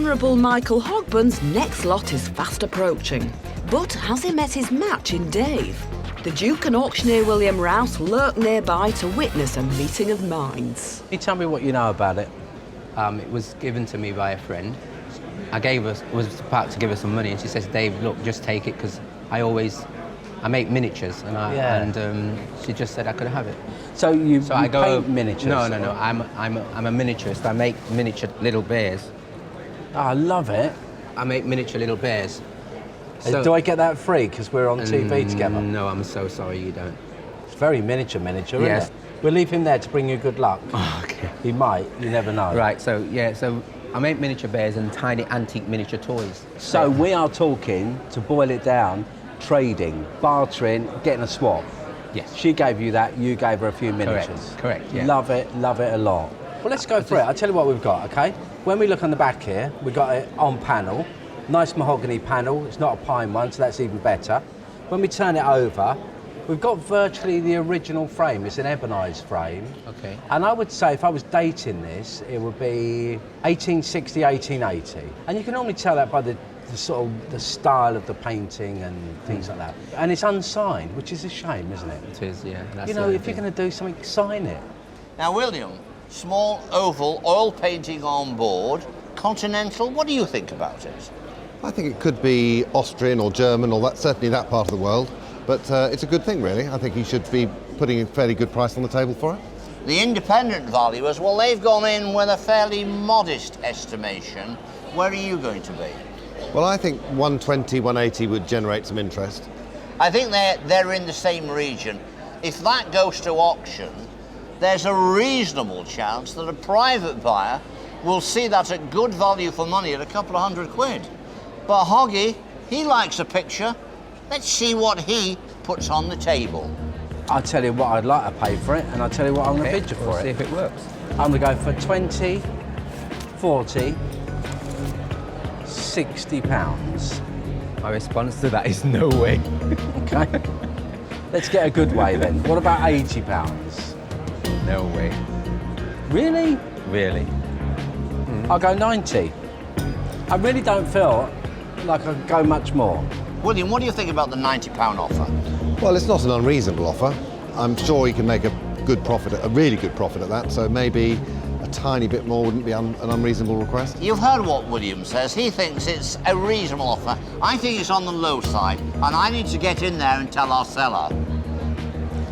Honourable Michael Hogburn's next lot is fast approaching. But has he met his match in Dave? The Duke and auctioneer William Rouse lurk nearby to witness a meeting of minds. Can you tell me what you know about it? It was given to me by a friend. Was about to give her some money, and she says, "Dave, look, just take it, because I make miniatures," and she just said I could have it. So you paint miniatures? No. I'm a miniaturist. I make miniature little bears. Oh, I love it. I make miniature little bears. So, do I get that free because we're on TV together? No, I'm so sorry you don't. It's very miniature, Yes. isn't it? We'll leave him there to bring you good luck. Oh, okay. He might, you never know. Right, so I make miniature bears and tiny antique miniature toys. So we are talking, to boil it down, trading, bartering, getting a swap. Yes. She gave you that, you gave her a few miniatures. Correct, yeah. Love it a lot. Well, let's go for it. I'll tell you what we've got, okay? When we look on the back here, we've got it on panel. Nice mahogany panel. It's not a pine one, so that's even better. When we turn it over, we've got virtually the original frame. It's an ebonised frame. Okay. And I would say if I was dating this, it would be 1860, 1880. And you can normally tell that by the sort of the style of the painting and things like that. And it's unsigned, which is a shame, isn't it? It is, yeah. You know, if you're going to do something, sign it. Now, William, small oval oil painting on board, continental, what do you think about it? I think it could be Austrian or German, or certainly that part of the world. But it's a good thing, really. I think he should be putting a fairly good price on the table for it. The independent valuers, well, they've gone in with a fairly modest estimation. Where are you going to be? Well, I think 120, 180 would generate some interest. I think they're in the same region. If that goes to auction, there's a reasonable chance that a private buyer will see that at good value for money at a couple of £100. But Hoggy, he likes a picture. Let's see what he puts on the table. I'll tell you what I'd like to pay for it, and I'll tell you what I'm going to bid you for it. See if it works. I'm going to go for 20, 40, £60. My response to that is no way. Okay. Let's get a good way then. What about £80? No way. Really? Really. I'll go 90. I really don't feel like I could go much more. William, what do you think about the £90 offer? Well, it's not an unreasonable offer. I'm sure he can make a good profit, a really good profit at that, so maybe a tiny bit more wouldn't be an unreasonable request. You've heard what William says. He thinks it's a reasonable offer. I think it's on the low side, and I need to get in there and tell our seller.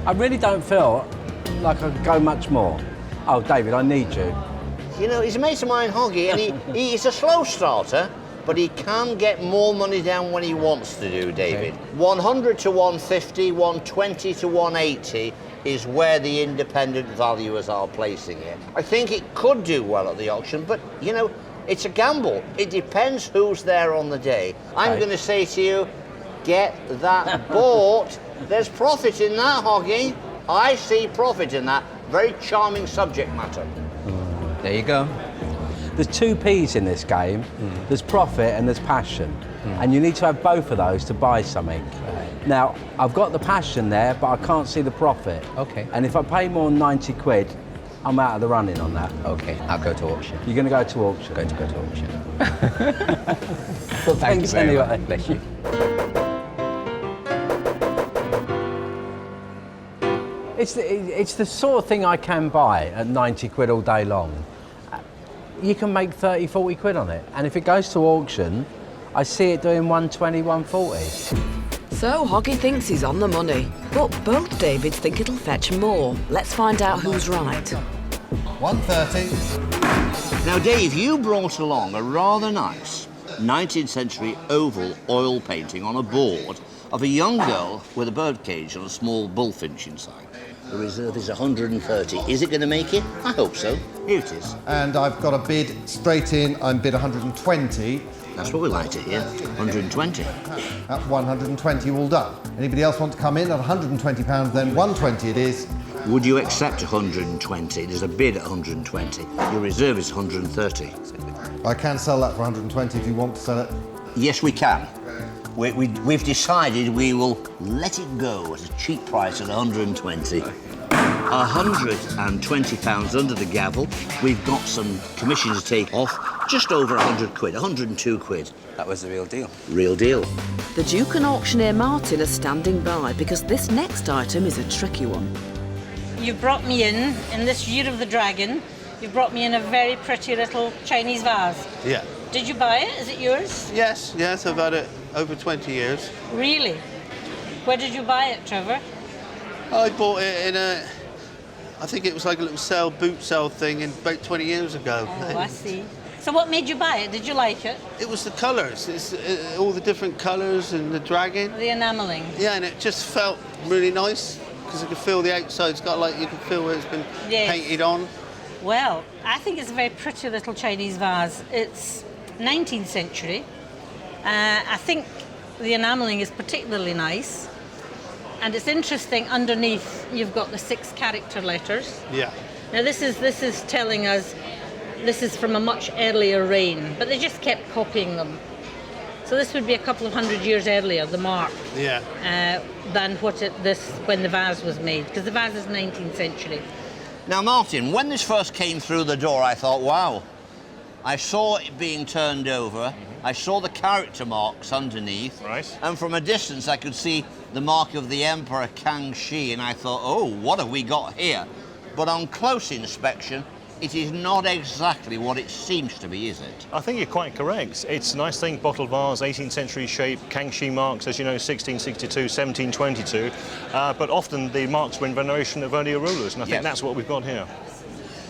I really don't feel like I could go much more. Oh, David, I need you. You know, he's a mate of mine, Hoggy, and he's a slow starter, but he can get more money down when he wants to do, David. Okay. 100 to 150, 120 to 180 is where the independent valuers are placing it. I think it could do well at the auction, but, you know, it's a gamble. It depends who's there on the day. I'm going to say to you, get that bought. There's profit in that, Hoggy. I see profit in that. Very charming subject matter. There you go. There's two P's in this game. There's profit and there's passion. And you need to have both of those to buy something. Now, I've got the passion there, but I can't see the profit. Okay. And if I pay more than 90 quid, I'm out of the running on that. Okay, I'll go to auction. You're going to go to auction? Going to go to auction. Well, thanks anyway. Bless you. It's the sort of thing I can buy at 90 quid all day long. You can make 30, 40 quid on it. And if it goes to auction, I see it doing 120, 140. So Hoggy thinks he's on the money, but both Davids think it'll fetch more. Let's find out who's right. 130. Now, Dave, you brought along a rather nice 19th century oval oil painting on a board of a young girl with a birdcage and a small bullfinch inside. The reserve is 130. Is it going to make it? I hope so. Here it is. And I've got a bid straight in. I'm bid 120. That's what we like to hear. 120. At 120, all done. Anybody else want to come in at £120? Then 120 it is. Would you accept 120? There's a bid at 120. Your reserve is 130. I can sell that for 120 if you want to sell it. Yes, we can. We've decided we will let it go at a cheap price at 120. £120 under the gavel. We've got some commission to take off. just over 100 quid, 102 quid. That was the real deal. Real deal. The Duke and auctioneer Martin are standing by because this next item is a tricky one. You brought me in this Year of the Dragon, you brought me in a very pretty little Chinese vase. Yeah. Did you buy it? Is it yours? Yes, I've had it over 20 years. Really? Where did you buy it, Trevor? I bought it in I think it was like a little boot sale thing about 20 years ago. Oh, I see. So what made you buy it? Did you like it? It was the colours. It's all the different colours and the dragon. The enamelling? Yeah, and it just felt really nice because you could feel the outside. It's got like you can feel where it's been painted on. Well, I think it's a very pretty little Chinese vase. It's 19th century. I think the enamelling is particularly nice. And it's interesting, underneath you've got the 6 character letters. Yeah. Now this is telling us this is from a much earlier reign, but they just kept copying them. So this would be a couple of 100 years earlier, the mark, than when the vase was made, because the vase is 19th century. Now, Martin, when this first came through the door, I thought, wow. I saw it being turned over. I saw the character marks underneath. Right. And from a distance, I could see the mark of the Emperor Kangxi, and I thought, oh, what have we got here? But on close inspection, it is not exactly what it seems to be, is it? I think you're quite correct. It's a nice thing, bottle vase, 18th century shape, Kangxi marks, as you know, 1662, 1722. But often the marks were in veneration of earlier rulers, and I think that's what we've got here.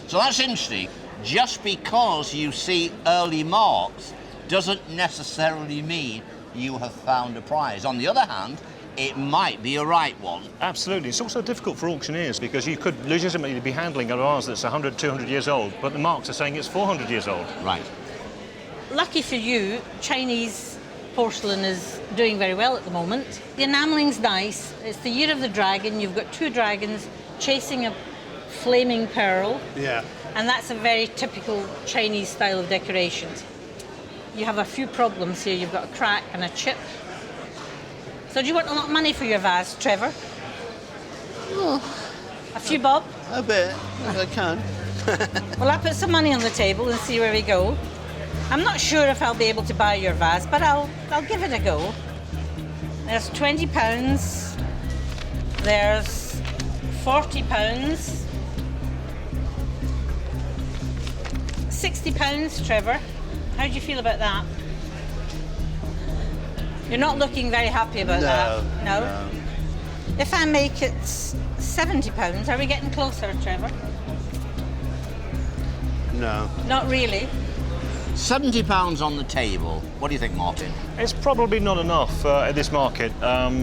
So that's interesting. Just because you see early marks doesn't necessarily mean you have found a prize. On the other hand, it might be a right one. Absolutely. It's also difficult for auctioneers because you could legitimately be handling a vase that's 100, 200 years old, but the marks are saying it's 400 years old. Right. Lucky for you, Chinese porcelain is doing very well at the moment. The enameling's nice. It's the Year of the Dragon. You've got 2 dragons chasing a flaming pearl. Yeah. And that's a very typical Chinese style of decorations. You have a few problems here. You've got a crack and a chip. So do you want a lot of money for your vase, Trevor? Oh, a few bob? A bit, if I can. Well, I'll put some money on the table and see where we go. I'm not sure if I'll be able to buy your vase, but I'll give it a go. There's £20. There's £40. £60, Trevor. How do you feel about that? You're not looking very happy about that. No? If I make it £70, are we getting closer, Trevor? No. Not really. £70 on the table. What do you think, Martin? It's probably not enough at this market.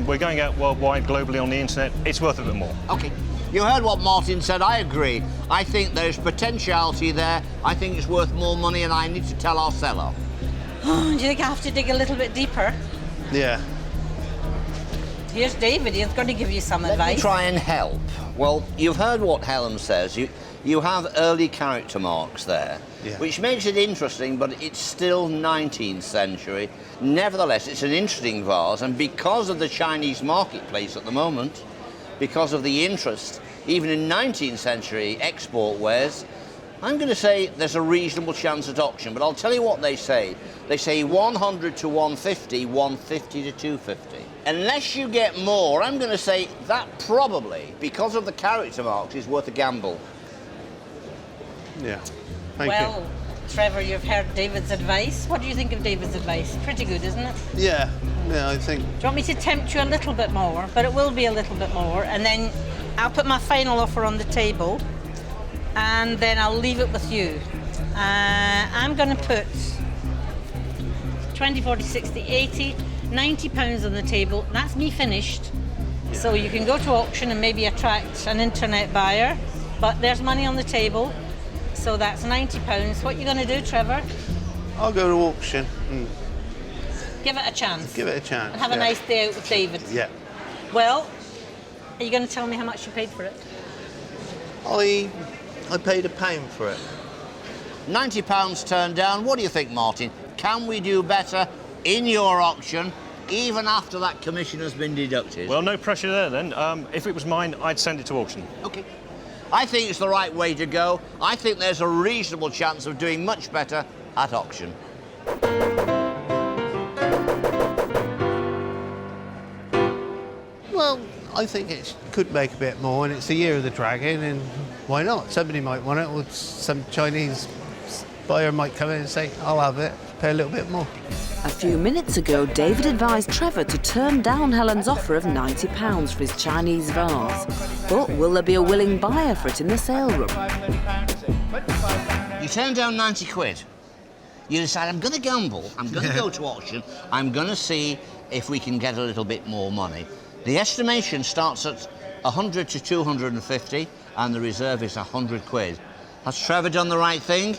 We're going out worldwide, globally on the internet. It's worth a bit more. OK. You heard what Martin said. I agree. I think there's potentiality there. I think it's worth more money, and I need to tell our seller. Do you think I have to dig a little bit deeper? Yeah. Here's David. He's going to give you some advice. Let me try and help. Well, you've heard what Helen says. You have early character marks there, which makes it interesting, but it's still 19th century. Nevertheless, it's an interesting vase, and because of the Chinese marketplace at the moment, because of the interest, even in 19th century export wares, I'm going to say there's a reasonable chance at auction, but I'll tell you what they say. They say 100 to 150, 150 to 250. Unless you get more, I'm going to say that probably, because of the character marks, is worth a gamble. Yeah. Thank you. Trevor, you've heard David's advice. What do you think of David's advice? Pretty good, isn't it? Yeah, I think. Do you want me to tempt you a little bit more? But it will be a little bit more, and then I'll put my final offer on the table, and then I'll leave it with you. I'm going to put 20, 40, 60, 80, £90 on the table. That's me finished. Yeah. So you can go to auction and maybe attract an internet buyer, but there's money on the table. So that's £90. What are you going to do, Trevor? I'll go to auction. Give it a chance. Give it a chance. And have a nice day out with David. Yeah. Well, are you going to tell me how much you paid for it? I paid £1 for it. £90 turned down. What do you think, Martin? Can we do better in your auction, even after that commission has been deducted? Well, no pressure there then. If it was mine, I'd send it to auction. OK. I think it's the right way to go. I think there's a reasonable chance of doing much better at auction. Well, I think it could make a bit more, and it's the year of the dragon, and why not? Somebody might want it, or some Chinese buyer might come in and say, I'll have it, pay a little bit more. A few minutes ago, David advised Trevor to turn down Helen's offer of £90 for his Chinese vase. But will there be a willing buyer for it in the sale room? You turn down 90 quid. You decide, I'm going to gamble, I'm going to go to auction, I'm going to see if we can get a little bit more money. The estimation starts at 100 to 250, and the reserve is 100 quid. Has Trevor done the right thing?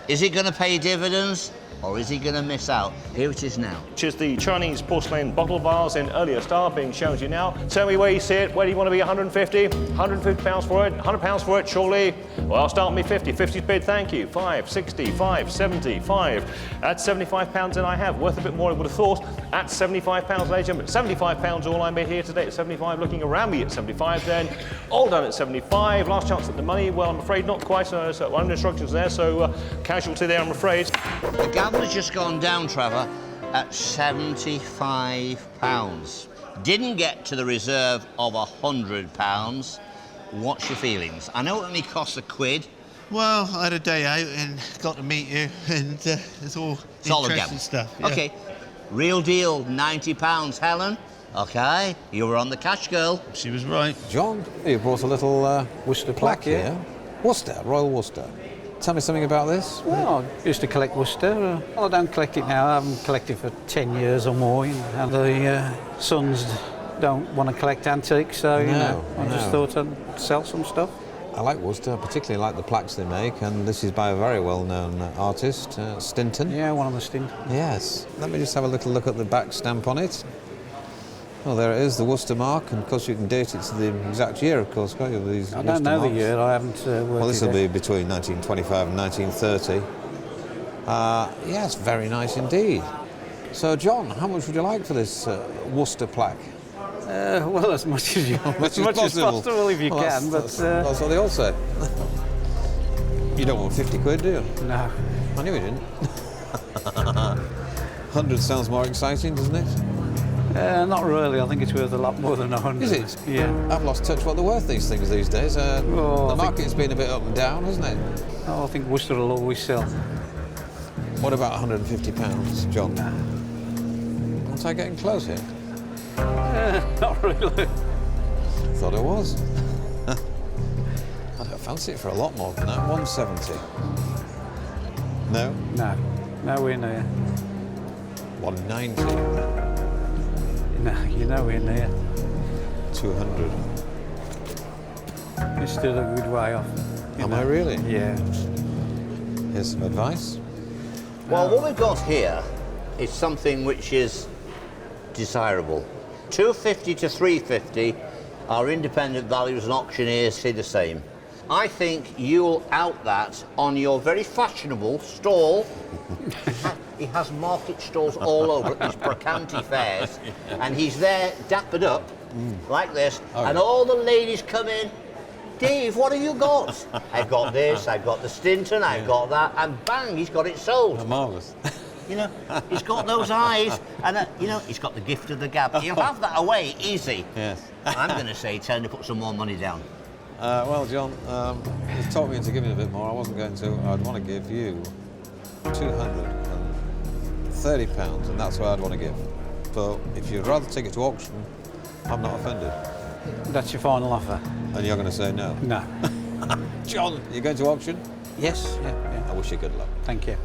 Is he going to pay dividends, or is he going to miss out? Here it is now. Which is the Chinese porcelain bottle vase in earlier style being shown to you now. Tell me where you see it. Where do you want to be? 150? 150 pounds for it? 100 pounds for it, surely? Well, I'll start me 50. 50's bid, thank you. 5, 60, 5, 70, 5. At 75 pounds, and I have. Worth a bit more, I would have thought. At 75 pounds, ladies and gentlemen. 75 pounds all I made here today at 75. Looking around me at 75 then. All done at 75. Last chance at the money. Well, I'm afraid not quite. So under instructions there, so casualty there, I'm afraid. The gavel has just gone down, Trevor, at £75. Didn't get to the reserve of £100. What's your feelings? I know it only costs a quid. Well, I had a day out and got to meet you, and it's all interesting stuff. Yeah. OK, real deal, £90. Helen? OK, you were on the cash, girl. She was right. John, you brought a little Worcester plaque here. Worcester, Royal Worcester. Tell me something about this. Well, I used to collect Worcester. Well, I don't collect it now. I haven't collected for 10 years or more. You know, and the sons don't want to collect antiques, so I just thought I'd sell some stuff. I like Worcester, particularly like the plaques they make, and this is by a very well-known artist, Stinton. Yeah, one of the Stinton. Yes. Let me just have a little look at the back stamp on it. Oh, there it is, the Worcester mark, and of course you can date it to the exact year, of course, can't you? These I don't know the year, I haven't worked Well, this will be between 1925 and 1930. Yes, very nice indeed. So, John, how much would you like for this Worcester plaque? Well, as much as you as much as possible if you can, but... That's what they all say. You don't want 50 quid, do you? No. I knew you didn't. 100 sounds more exciting, doesn't it? Not really. I think it's worth a lot more than 100. Is it? Yeah. I've lost touch what they're worth, these things these days. The market's been a bit up and down, hasn't it? Oh, I think Worcester will always sell. What about £150, John? Nah. Aren't I getting close here? Not really. Thought I was. I don't fancy it for a lot more than that. 170. No? No. Nowhere near. 190. No, you're nowhere near. 200. You're still a good way off. Am I really? Yeah. Here's some advice. Well, what we've got here is something which is desirable. 250 to 350 are independent values, and auctioneers say the same. I think you'll out that on your very fashionable stall. He has market stalls all over at these Bracanti fairs, and he's there dappered up like this, and all the ladies come in. Dave, what have you got? I've got this, I've got the Stinton, I've got that, and bang, he's got it sold. Marvellous. You know, he's got those eyes, and you know, he's got the gift of the gab. He'll have that away easy. Yes. I'm going to say, tell him to put some more money down. Well, John, you've talked me into giving a bit more. I wasn't going to. I'd want to give you £230, and that's what I'd want to give. But if you'd rather take it to auction, I'm not offended. That's your final offer? And you're going to say no? No. John, you're going to auction? Yes. Yeah. I wish you good luck. Thank you.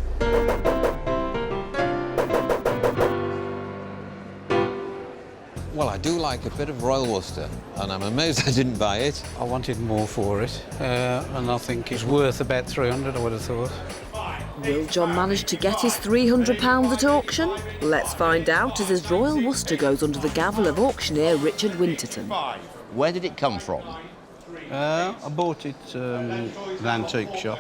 Well, I do like a bit of Royal Worcester, and I'm amazed I didn't buy it. I wanted more for it, and I think it's worth about 300, I would have thought. Will John manage to get his £300 at auction? Let's find out as his Royal Worcester goes under the gavel of auctioneer Richard Winterton. Where did it come from? I bought it at an antique shop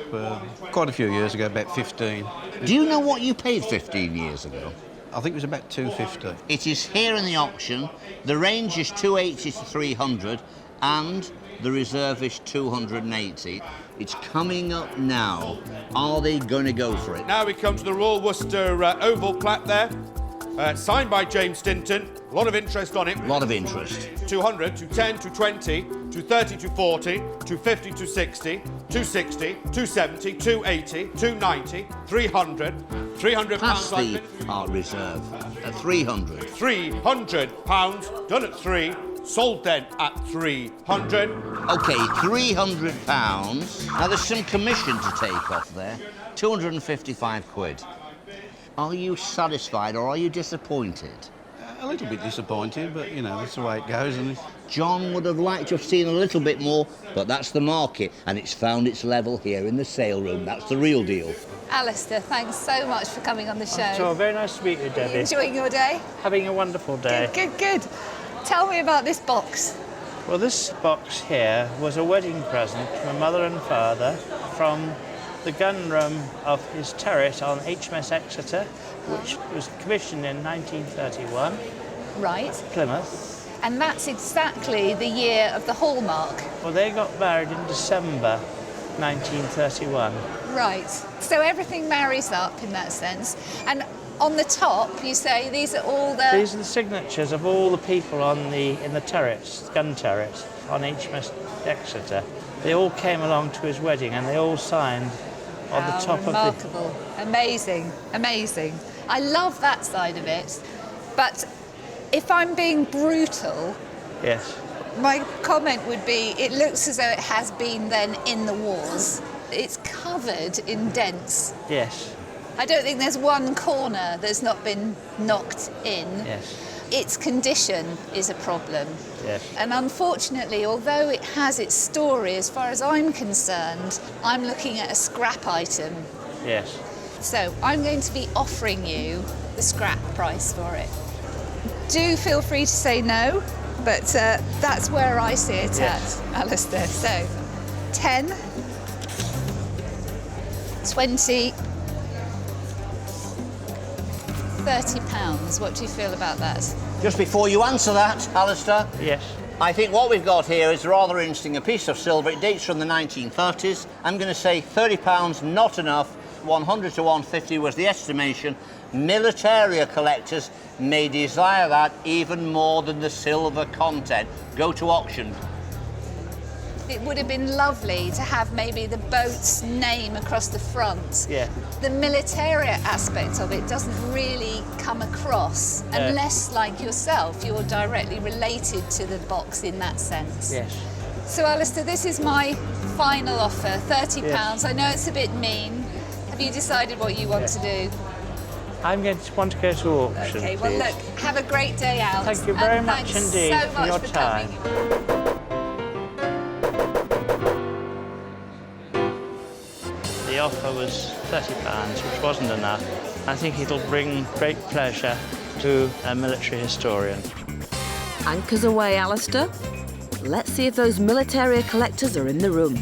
quite a few years ago, about 15. Do you know what you paid 15 years ago? I think it was about 250. It is here in the auction. The range is 280 to 300, and the reserve is 280. It's coming up now. Are they going to go for it? Now we come to the Royal Worcester oval plat there. Signed by James Stinton. A lot of interest on it. A lot of interest. 200, 210, 220, 230, 240, 250, 260, 260, 270, 280, 290, 300, 300 Pass pounds. the art reserve at 300. 300 pounds, done at 3, sold then at 300. OK, 300 pounds. Now there's some commission to take off there. 255 quid. Are you satisfied or are you disappointed? A little bit disappointed, but, you know, that's the way it goes, isn't it? John would have liked to have seen a little bit more, but that's the market, and it's found its level here in the sale room. That's the real deal. Alistair, thanks so much for coming on the show. So very nice to meet you, Debbie. Are you enjoying your day? Having a wonderful day. Good, good, good. Tell me about this box. Well, this box here was a wedding present from my mother and father from the gun room of his turret on HMS Exeter, which was commissioned in 1931. Right. Plymouth. And that's exactly the year of the hallmark. Well, they got married in December 1931. Right. So everything marries up in that sense. And on the top, you say these are all the... These are the signatures of all the people in the turrets, gun turrets, on HMS Exeter. They all came along to his wedding and they all signed on the top remarkable. of the... Amazing, amazing. I love that side of it. But if I'm being brutal... Yes. My comment would be, it looks as though it has been then in the wars. It's covered in dents. Yes. I don't think there's one corner that's not been knocked in. Yes. Its condition is a problem. Yes. And unfortunately, although it has its story, as far as I'm concerned, I'm looking at a scrap item. Yes. So I'm going to be offering you the scrap price for it. Do feel free to say no, but that's where I see it yes. at, Alistair. So 10, 20, £30. What do you feel about that? Just before you answer that, Alistair. Yes. I think what we've got here is rather interesting. A piece of silver. It dates from the 1930s. I'm going to say £30, not enough. 100 to 150 was the estimation. Militaria collectors may desire that even more than the silver content. Go to auction. It would have been lovely to have maybe the boat's name across the front. Yeah. The militaria aspect of it doesn't really come across unless, like yourself, you're directly related to the box in that sense. Yes. So, Alistair, this is my final offer, £30. Yes. I know it's a bit mean. Have you decided what you want to do? I'm going to want to go to auction. Okay, well, please. look, have a great day out. Thank you very much thanks indeed so for much your for time. coming. The offer was £30, which wasn't enough. I think it'll bring great pleasure to a military historian. Anchors away, Alistair. Let's see if those militaria collectors are in the room.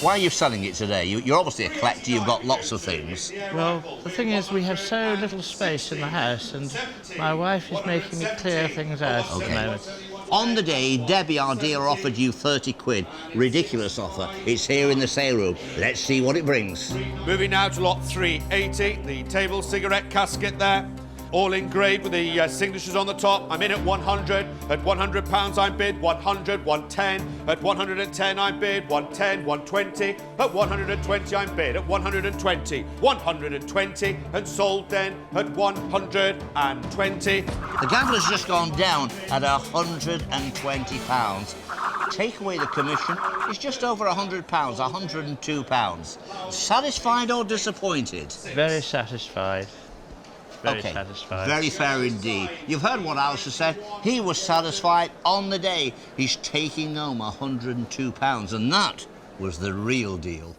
Why are you selling it today? You're obviously a collector, you've got lots of things. Well, the thing is, we have so little space in the house, and my wife is making me clear things out at the moment. On the day, Debbie, our dear, offered you 30 quid. Ridiculous offer. It's here in the sale room. Let's see what it brings. Moving now to lot 380, the table cigarette casket there. All engraved with the signatures on the top. I'm in at 100. At £100 I'm bid 100, 110. At 110 I'm bid 110, 120. At 120 I'm bid at 120, 120, and sold then at 120. The gambler's just gone down at £120. Take away the commission, it's just over £100, £102. Satisfied or disappointed? Very satisfied. Very okay. satisfied. Very fair indeed. You've heard what Alistair said. He was satisfied on the day. He's taking home £102, and that was the real deal.